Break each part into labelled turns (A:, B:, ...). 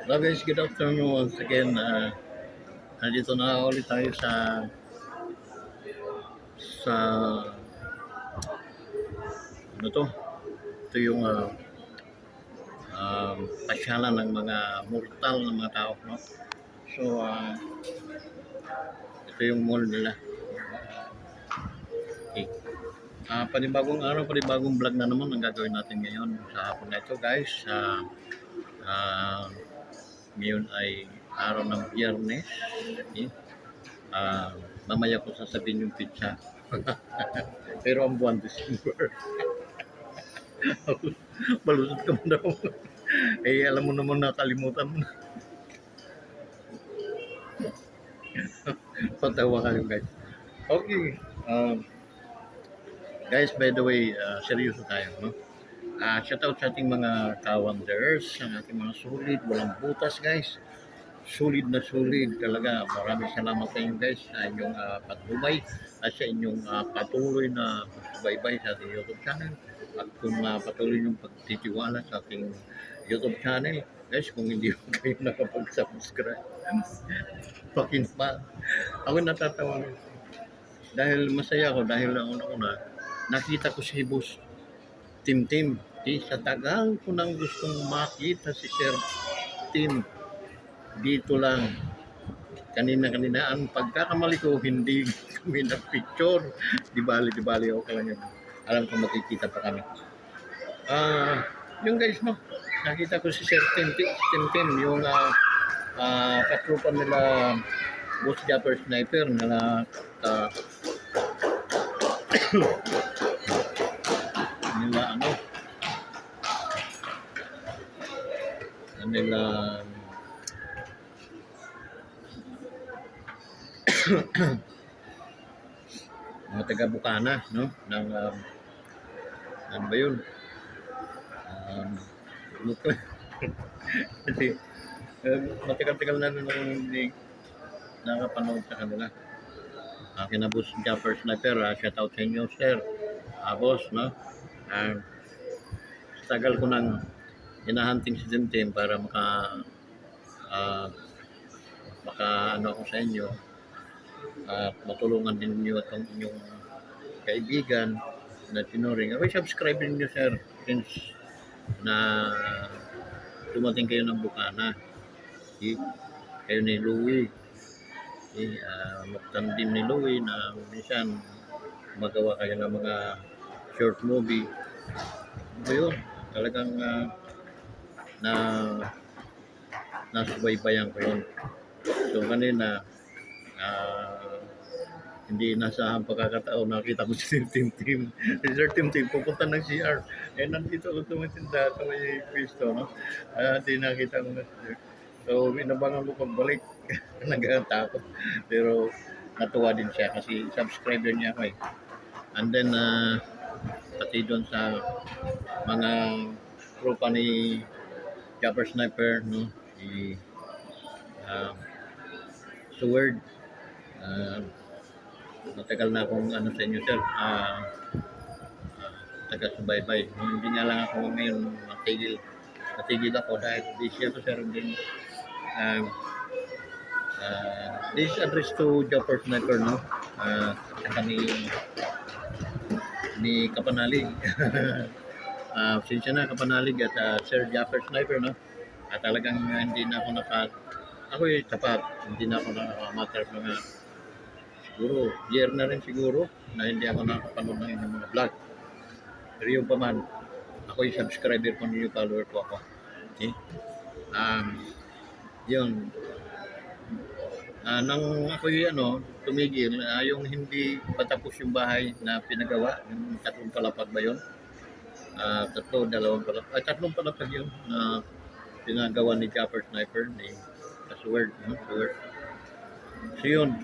A: Hello guys, good afternoon once again. Nandito na ulit tayo sa ano to? Ito yung pasyalan ng mga mortal ng mga tao, no? So, ito yung mall nila. Okay. Panibagong araw, panibagong vlog na naman ang gagawin natin ngayon sa hapon na ito, guys. Ngayon ay araw ng Biyernes. Okay? Mamaya ko sasabihin yung pizza. Pero ang buwan December. Balusot ka mo daw. Eh, alam mo naman nakalimutan mo na. Patawa kayo guys. Okay. Guys, by the way, seryoso tayo. No? Shout out sa ating mga kawanders, sa ating mga solid, walang butas guys. Solid na solid talaga. Maraming salamat sa inyo guys sa inyong patnubay at sa inyong patuloy na pagsubaybay sa ating YouTube channel at kung patuloy yung pagtitiwala sa ating YouTube channel. Guys, kung hindi kayo nakapag-subscribe, pakinpa. Ako natatawa dahil masaya ako dahil una-una nakita ko si Boss Tim. Sa tagal ko nang gustong makita si Sir Tim dito lang. Kanina ang pagkakamali ko hindi kami na-picture. Di bali ako kanya. Alam ko makikita pa kami. Yung guys no, nakita ko si Sir Tim yung katrupan nila Boss Japper Sniper nila nila nila mga taga Bukana no ng ano ba yun kasi matagal-tagal na hindi nakapanood sa kanila. Kina Boss Japper Sniper, shout out sa inyo sir, boss no. Tagal ko nang hinahunting si Tim para maka ano ako sa inyo at matulungan din niyo itong inyong kaibigan na tinuring. Okay, subscribe niyo sir since na dumating kayo ng Bukana. Kayo ni Louie. Magtandim ni Louie na minsan magawa kayo ng mga short movie. Ayun, talagang nasubaybayan ko yun. So kanina hindi nasahan pagkakataon nakita ko si Tim. Si Sir Tim pupunta ng CR. Nandito ako tumatinda sa may pwesto, no? Hindi nakita ko na siya. So inabangan ko pagbalik. Nagkatakot. Pero natuwa din siya kasi subscriber niya ako eh. And then pati doon sa mga tropa ni Japper Sniper, no? Si Sword. Matagal na akong ano sa inyo sir, taga-subaybay. Hindi nga lang ako ngayon natigil ako dahil busy ako sir. Din this address to Japper Sniper no, ni Kapanalig. Sinsya na Kapanalig at Sir Japper Sniper no. Talagang hindi na ako ako tapat, hindi na ako nakamatter mga siguro, year na rin siguro na hindi ako nakapanood ng inyong mga vlog. Pero yung pa man, ako yung subscriber ko ninyo, follower ko ako. Okay? Yun. Nang ako yung tumigil, yung hindi patapos yung bahay na pinagawa, yung tatlong palapag ba yun? Tatlong palapag yun na pinagawa ni Japper Sniper, ni Sword. So yun,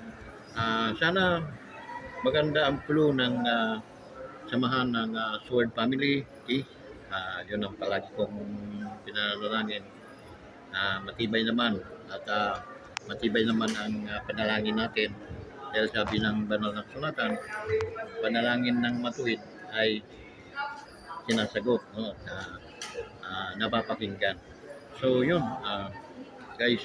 A: sana maganda ang flow ng samahan ng Sword family. Okay? Yun ang palagi kong pinanalangin. Matibay naman at matibay naman ang panalangin natin dahil sabi ng banal na kasulatan, panalangin ng matuwid ay sinasagot, no? Napapakinggan. So yun, guys,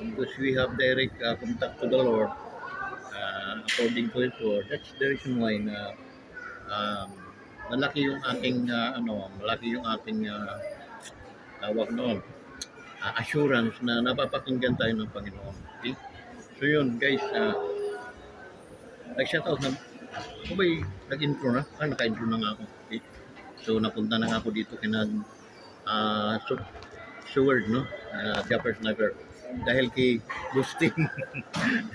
A: because we have direct contact to the Lord, according to His word. That's the reason why na um, malaki yung ating malaki yung ating tawag noon, assurance na napapakinggan tayo ng Panginoon. Okay? So yun guys, nag-shoutout na ako ba'y nag-intro na? Naka-intro na nga ako. Okay? So napunta na nga ako dito kina Seward, no? Japper Sniper. Dahil kay Gustin,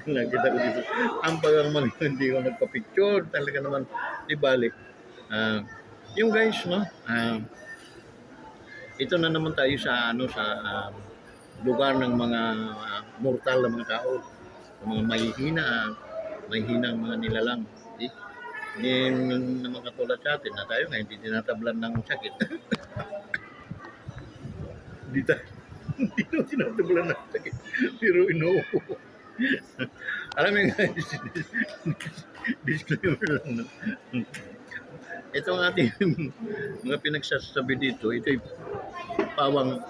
A: nakita ko dito. Ang bagang man, hindi ko nagpa-picture. Talaga naman, di balik. Yung guys, no? Ito na naman tayo sa lugar ng mga mortal na mga tao. Mga mahihina ang mga nilalang. Okay? Hindi naman katulad sa atin na tayo nga hindi tinatablan ng sakit. Hindi tayo tinatablan ng sakit. Pero inuupo. Alam mo guys, disclaimer lang. Ito ang ating mga pinagsasabi dito. Ito'y pawang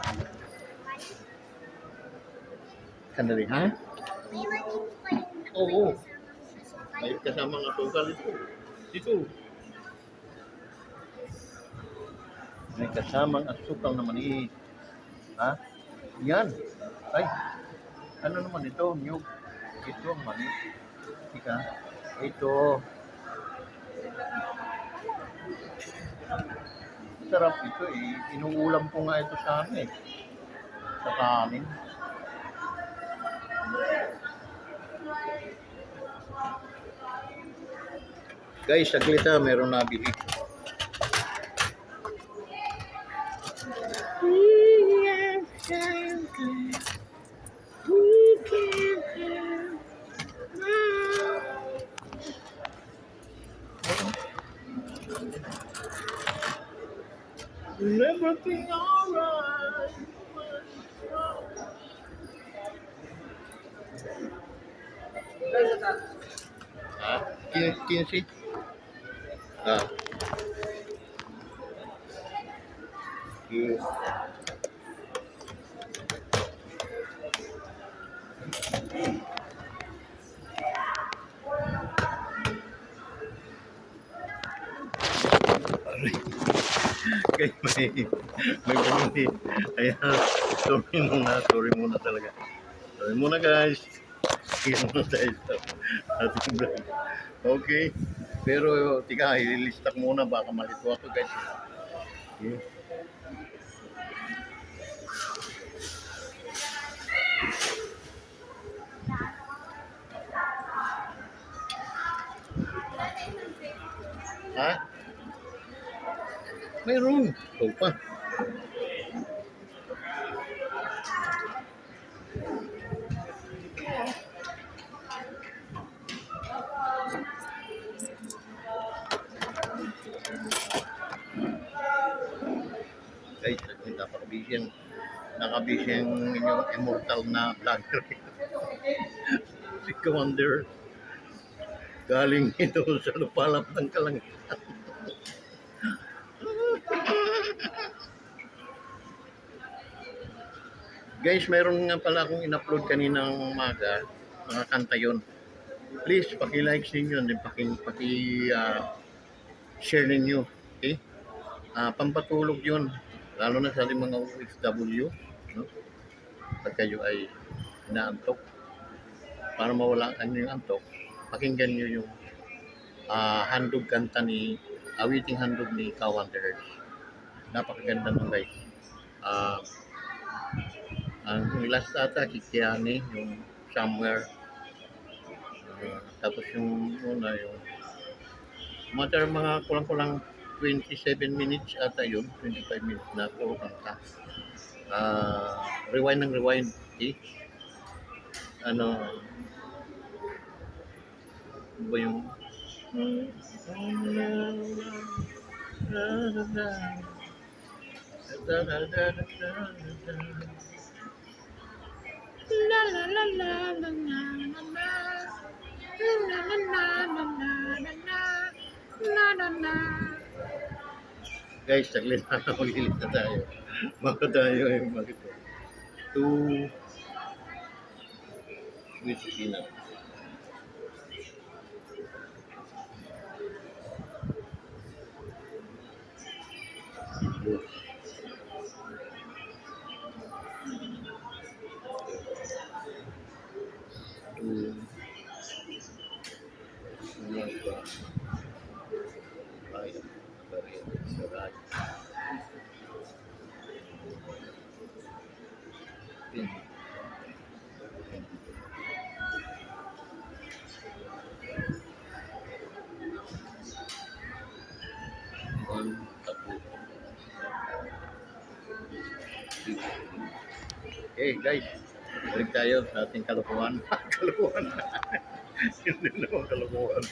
A: kanari, ha?
B: May maliit pa yung
A: Oo. May kasamang asukal ito. Dito. May kasamang asukal na maliit. Ha? Yan. Ay. Ano naman ito? Nyug. Ito ang maliit. Ika. Ito. Sarap ito eh. Inuulam ko nga ito sa sa kanin. Guys, saglit ha, meron nabili. Everything alright. Ah, 15. Ah. Yes. Kaya may bumili. Ayan, sorry muna talaga. Sorry muna guys. Sige muna tayo sa ating vlog. Okay. Pero tika, ililista ko muna baka malito ako guys. Okay. Ha? Mayroon. Ito pa. Guys, nakabisi ang inyong immortal na vlogger. Si Commander. Galing ito sa lupalap ng kalangitan. Guys, mayroon nga pala akong in-upload kaninang umaga, mga kanta yun. Please, paki-like ninyo, share ninyo. Okay? Pampatulog yun, lalo na sa mga OFW, no? Pag kayo ay inaantok, para mawala ang inyong antok, pakinggan nyo yung handog kanta awiting handog ni Kawanderers. Napakaganda nung guys. Ang last ata, Kikiani, yung Somewhere. Tapos yung una, yung mga kulang-kulang 27 minutes ata yun, 25 minutes na puro kanta. Rewind ng rewind. Okay? Ano ba yung la la la la la la la. Guys, saglit na maglilit na tayo. Baka tayo ay magito. Two sweet peanut. Two mangga. Ay, saray. One, tatlo. Okay, guys. Balik tayo sa ating kalokohan. Kalokohan. Hindi naman kalokohan.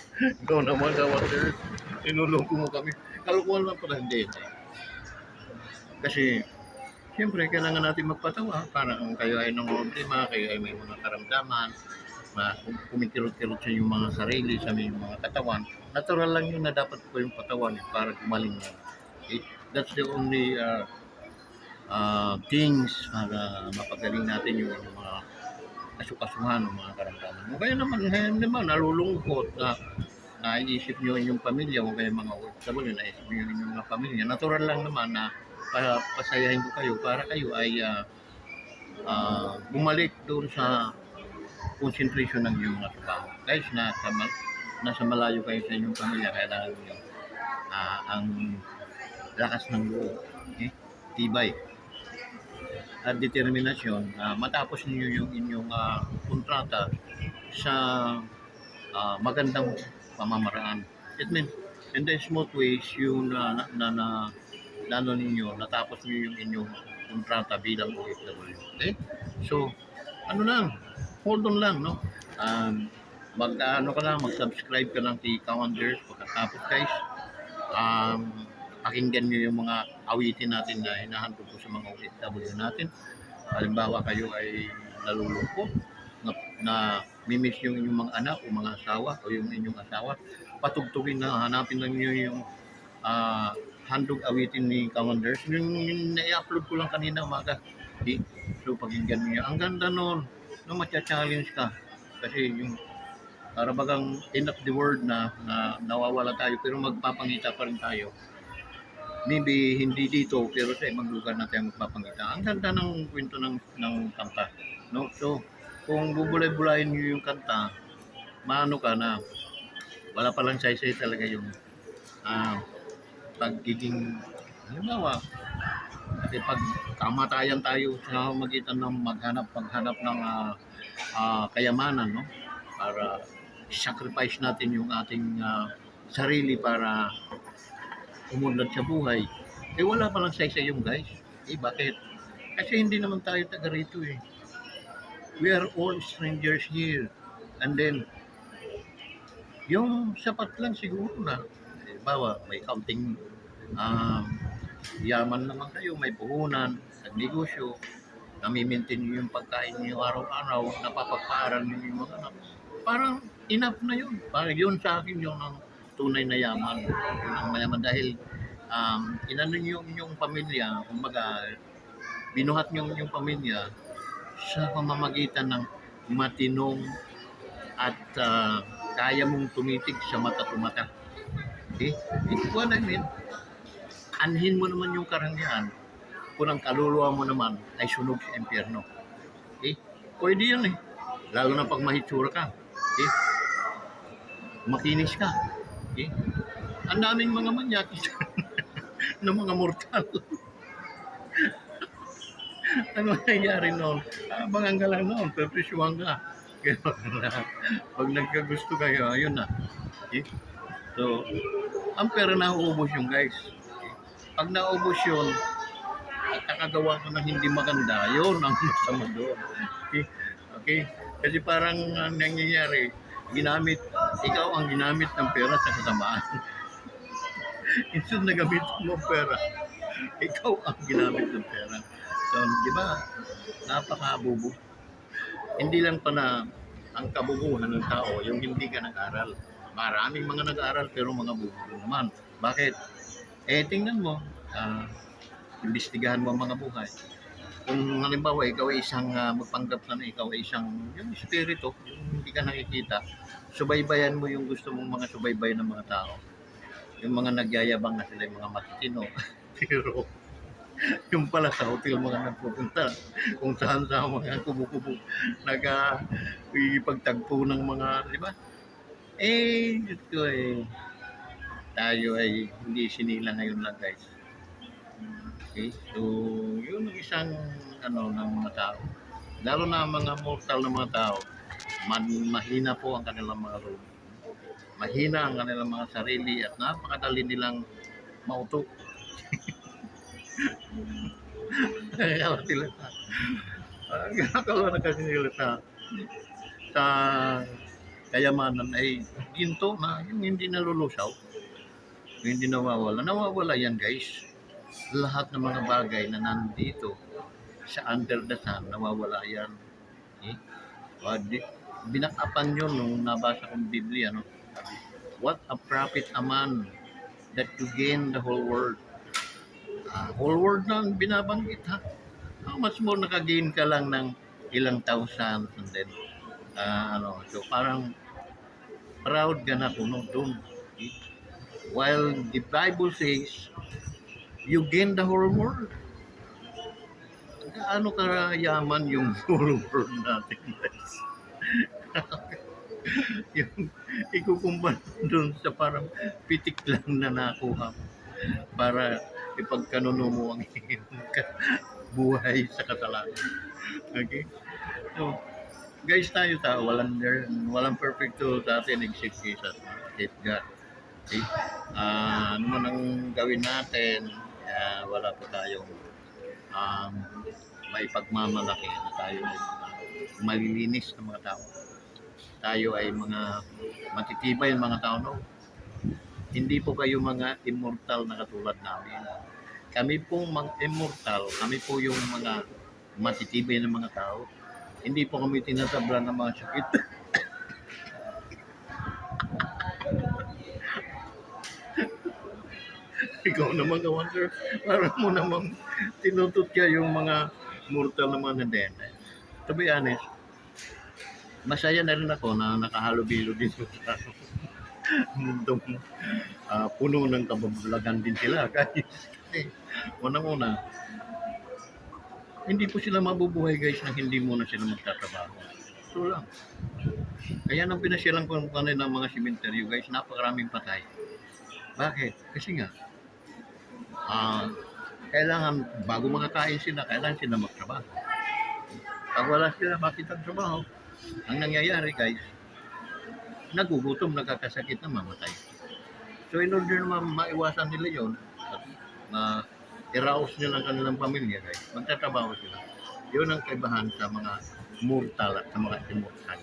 A: Ikaw naman, Kawander. Tinulong mo kami. Kalokohan lang pala, hindi. Kasi, siyempre, kailangan natin magpatawa para kung kayo ay problema, kayo ay may mga karamdaman, kumikirot-kirot sa inyong mga sarili, sa inyong mga katawan, natural lang yun na dapat po yung patawan para gumaling yan. Okay? That's the only things para mapagaling natin yung mga kasukasuhan ng mga karamdaman. O kaya naman, ngayon naman, nalulungkot na naisip nyo yung pamilya, o kaya mga OFW, naisip nyo yung mga pamilya. Natural lang naman na pasayahin ko kayo para kayo ay bumalik doon sa concentration ng inyong mga trabaho. Guys, nasa malayo kayo sa inyong pamilya, kailangan nyo ang lakas ng loob, okay? Tibay at determinasyon matapos niyo yung inyong kontrata sa magandang pamamaraan. It means, in the smooth ways, yung ninyo, natapos niyo yung inyong kontrata bilang OFW. Okay? So, ano lang, hold on lang, no? Mag-subscribe ka lang kay Kawanders pagkatapos, guys. Pakinggan nyo yung mga awitin natin na hinahandog ko sa mga OFW natin. Halimbawa kayo ay nalulungkot, na mimiss yung inyong mga anak o mga asawa o yung inyong asawa, patugtugin na, hanapin lang nyo yung handog awitin ni Kawanders. Yung na-upload ko lang kanina umaga. Okay? So pakinggan nyo. Ang ganda nun, no, matcha-challenge ka. Kasi yung para bagang end of the world na nawawala tayo pero magpapangita pa rin tayo. Maybe hindi dito pero sa ibang lugar na tayo magpapangita. Ang ganda ng kwento ng kanta, no? So kung bubulay-bulayin niyo yung kanta, maano ka na wala pa lang saysay talaga yung pagiging, halimbawa, kasi pag kamatayan tayo sa magitan ng maghanap ng kayamanan, no? Para sacrifice natin yung ating sarili para umunlad sa buhay. Eh wala pa lang saysay yung guys. Eh bakit? Kasi hindi naman tayo taga rito eh. We are all strangers here. And then, yung sapat lang siguro na, bawa may counting yaman naman kayo, may puhunan, nagnegosyo, nami-maintain nyo yung pagkain nyo araw-araw, napapagpaaral nyo yung mga anak. Parang enough na yun. Parang yun sa akin yung ng tunay na yaman. Yun ang mayaman dahil inano nyo yung pamilya, kumbaga, binuhat nyo yung pamilya sa pamamagitan ng matinong at kaya mong tumitig sa mata-tumata. Okay? It's what I mean. Anhin mo naman yung karangyaan kung ang kaluluwa mo naman ay sunog sa impyerno. Okay? Pwede yan eh. Lalo na pag mahitsura ka. Okay? Makinis ka. Okay? Ang daming mga manyakis ng mga mortal. Ano nangyari noon? Abangan ka lang noon, perpesyuhan ka. Kaya pag nagkagusto kayo, ayun na. Okay? So, ang pera na uubos yung guys. Okay? Pag naubos yun, at nakagawa ko ng hindi maganda, yun ang masama doon. Okay? Okay? Kasi parang nangyayari, ikaw ang ginamit ng pera sa kasamaan. Instead na gamitin mo pera, ikaw ang ginamit ng pera. So, di ba, napaka-bubo. Hindi lang pa na ang kabubuhan ng tao, yung hindi ka nag-aral. Maraming mga nag-aral pero mga bubo naman. Bakit? Eh, tingnan mo, imbestigahan mo ang mga buhay. Kung halimbawa ikaw ay isang magpanggap na ikaw ay isang yung espiritu, yung hindi ka nakikita, subaybayan mo yung gusto mong mga subaybay ng mga tao. Yung mga nagyayabang na sila yung mga matitino. Pero yung pala sa hotel mga nagpupunta kung saan sa mga kubo-kubo nag-ipagtagpo ng mga, di ba? Diyos ko tayo ay hindi sinila ngayon lang guys. Okay? So, yun ang isang ng mga tao. Lalo na ang mga mortal na mga tao, mahina po ang kanilang mga loob. Mahina ang kanilang mga sarili at napakadali nilang mauto. Kaya sila ginagawa na kasi nila sa kayamanan ay ginto na yung hindi nalulusaw, yung hindi nawawala. Nawawala yan guys. Lahat ng mga bagay na nandito sa under the sun, nawawala yan. Eh? Binakapan yun nung nabasa kong Biblia. No? What a profit a man that you gain the whole world. Whole world na ang binabanggit ha. How much more nakagain ka lang ng ilang thousands and then so parang proud ka na kuno doon. Okay? While the Bible says you gain the whole world. Gaano karayaman yung whole world natin guys. Yung ikukumpara doon sa parang pitik lang na nakuha para ipagkanuno mo ang iyong buhay sa kasalanan. Okay? So, guys, tayo walang perfecto sa atin except Jesus, except God. Okay? Ano man ang gawin natin, wala po tayong may pagmamalaki na tayo ay malilinis na mga tao. Tayo ay mga matitibay ng mga tao. No? Hindi po kayo mga immortal na katulad namin. Kami pong mga immortal, kami po yung mga matitibay ng mga tao. Hindi po kami tinatabla ng mga sakit. Ikaw naman ka wonder, parang mo namang tinutot ka yung mga mortal naman na din. To be honest, masaya na rin ako na nakahalubilo dito sa mundong puno ng kababalagan din sila. Kasi unang-una, hindi po sila mabubuhay guys na hindi muna sila magtatrabaho. So lang. Kaya nang pinasyalan ko ng kanila ng mga simenteryo guys, napakaraming patay. Bakit? Kasi nga, kailangan, bago makakain sila, kailangan sila magtrabaho. Pag wala sila makita trabaho, ang nangyayari guys, nagugutom, nagkakasakit na mamatay. So in order na maiwasan nila yon, at i-rouse nila ang kanilang pamilya guys, magtatrabaho sila. Yun ang kaibahan sa mga mortal at sa mga immortal.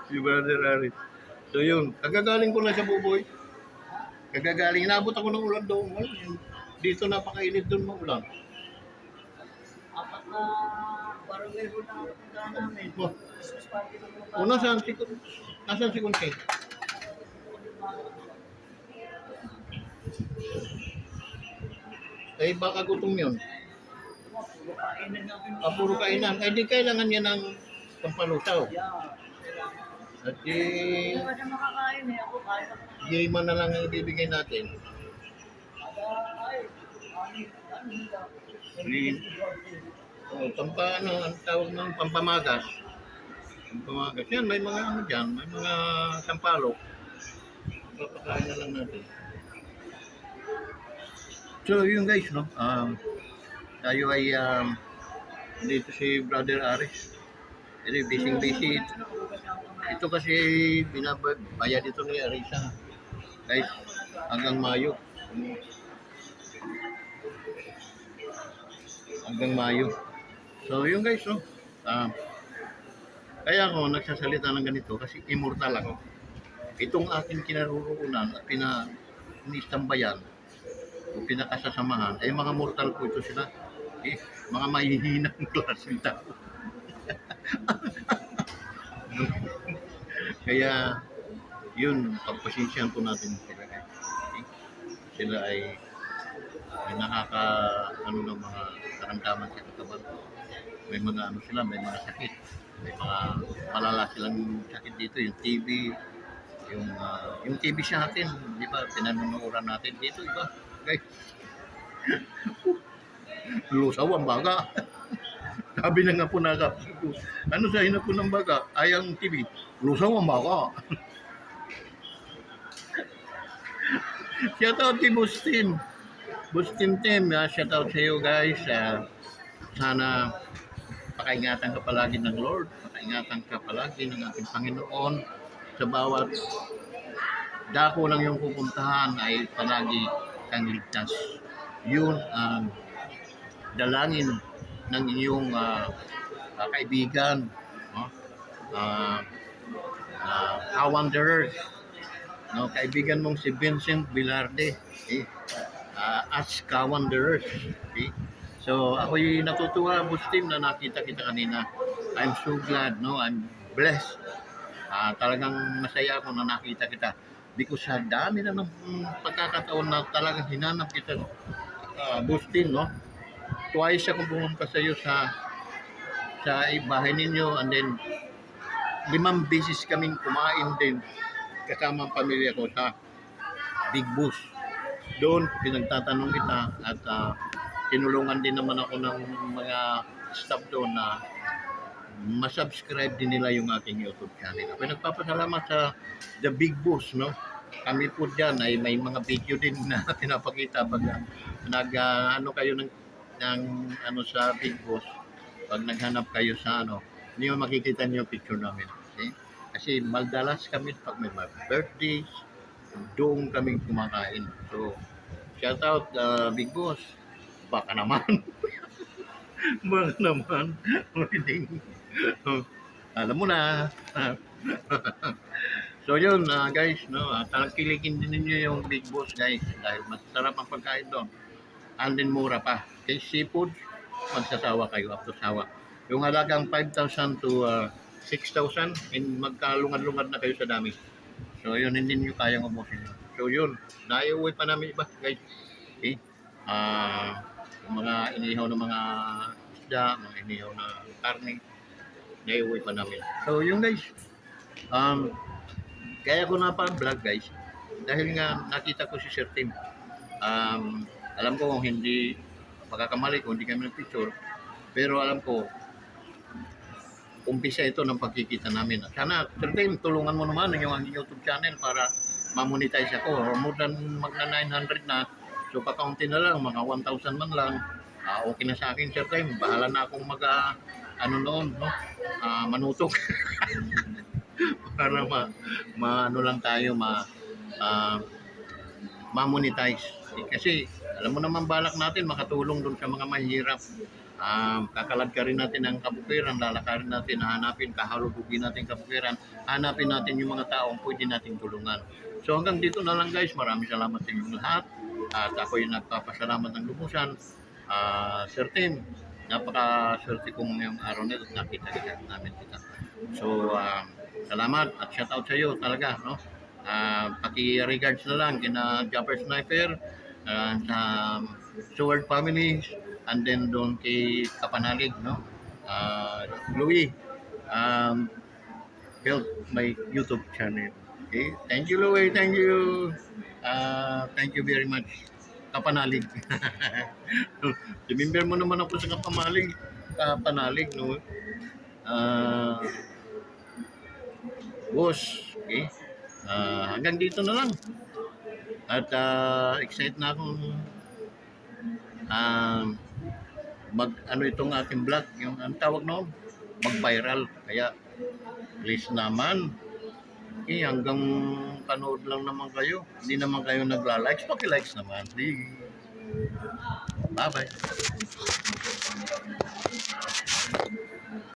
A: Si Brother Aris. So yun, kagagaling ko lang sa Buboy. Kagagaling, inabot ako ng ulan doon. Dito napakainit doon maulan.
C: Apat na barangay po na puntahan namin.
A: Nasaan si Kunti? Baka gutom yun.
C: Kainan namin.
A: Puro kainan. Di kailangan niya ng pampalusaw. At
C: Hindi pa siya makakain eh. Ako kain ako.
A: Gilman na lang ang ibibigay natin. Ang tawag ng pampamagas. Pampamagas. Yan, may mga dyan. May mga sampalok. Papakain na lang natin. So, yun guys, no? Tayo ay dito si Brother Aris. Busy. Ito kasi bayad dito ni Arisa. Guys, hanggang Mayo. So, yun guys, no? Kaya ako nagsasalita ng ganito kasi immortal ako. Itong aking kinaroroonan at iniistambayan o pinakasasamahan ay mga mortal po ito sila. Mga mahihinang klaseng tao. Kaya yun, pagpasensyahan po natin sila. Sila ay nakaka ano ng mga karamdaman sa katawan. May mga ano sila, may mga sakit. May mga malala silang sakit dito, yung TB, yung TB sa atin, di ba, pinanunuran natin dito, iba. Guys, lusaw ang baga. Sabi na nga po ko, ano sa hinap po ng baga? Ayang TB, lusaw ang baga. Shout out kay Bustin. Bustin team, shout out sa iyo guys. Sana pakaingatan ka palagi ng Lord, pakaingatan ka palagi ng ating Panginoon sa bawat dako ng iyong pupuntahan ay palagi kang ligtas. Yun ang dalangin ng iyong kaibigan, no? Wanderers, no? Kaibigan mong si Vincent Bilarde, as Wanderers. Okay? So ako'y natutuwa, Bustin, na nakita kita kanina. I'm so glad, no? I'm blessed. Talagang masaya ako na nakita kita. Because sa dami na ng pagkakataon na talagang hinanap kita, Bustin, no? Twice akong pumunta sa iyo sa bahay ninyo, and then 5 beses kaming kumain din kasama ang pamilya ko sa Big Boss. Doon pinagtatanong kita at tinulungan din naman ako ng mga staff doon na masubscribe din nila yung aking YouTube channel. Ako nagpapasalamat sa The Big Boss, no? Kami po dyan ay may mga video din na pinapakita pag ano kayo ng ano sa Big Boss. Pag naghanap kayo sa ano, hindi mo makikita niyo yung picture namin. Okay? Kasi maldalas kami pag may birthdays, doon kami kumakain. So, shout out Big Boss. Baka naman. Baka naman. Alam mo na. So yun guys, no, tangkilikin din ninyo yung Big Boss guys dahil masarap ang pagkain doon. And then mura pa. Kay seafood, magsasawa kayo, up to sawa. Yung halagang 5,000 to 6,000, and magkalungad-lungad na kayo sa dami. So yun, hindi nyo kayang umusin yun. So yun, naiuwi pa namin iba guys. Okay? Yung mga inihaw ng mga isda, mga inihaw na karne, naiuwi pa namin. So yun guys, kaya ko na pa-vlog guys, dahil nga nakita ko si Sir Tim. Alam ko kung hindi pagkakamali ko, hindi kami nag-picture, pero alam ko, umpisa ito ng pagkikita namin. Sana, Sir Tim, tulungan mo naman ang iyong YouTube channel para ma-monetize ako. Or more than magna 900 na, so pakaunti na lang, mga 1,000 man lang, okay na sa akin, Sir Tim. Bahala na akong ano noon, no? Manutok. Para ano lang tayo, ma-monetize. Kasi alam mo naman balak natin makatulong doon sa mga mahirap. Kakalad ka rin natin ang kabukiran, lalakarin natin, hanapin, kahalugugin natin kabukiran, hanapin natin yung mga taong pwede natin tulungan. So hanggang dito na lang guys, maraming salamat sa inyong lahat. At ako yung nagpapasalamat ng lumusan. Sir Tim, napaka-swerte kong ngayong araw na ito, nakita namin kita. So salamat at shout out sa iyo talaga, no? Paki-regards na lang kina Jumper Sniper, sa Sword family, and then doon kay Kapanalig, no? Louie, build my YouTube channel. Okay? Thank you, Louie. Thank you. Thank you very much. Kapanalig. Remember mo naman ako sa Kapanalig, no? Boss, okay? Hanggang dito na lang. At excited na akong ano itong ating vlog, yung ang tawag noon, mag-viral. Kaya please naman, hanggang panood lang naman kayo. Hindi naman kayo nagla-likes, paki-likes naman. Bye-bye.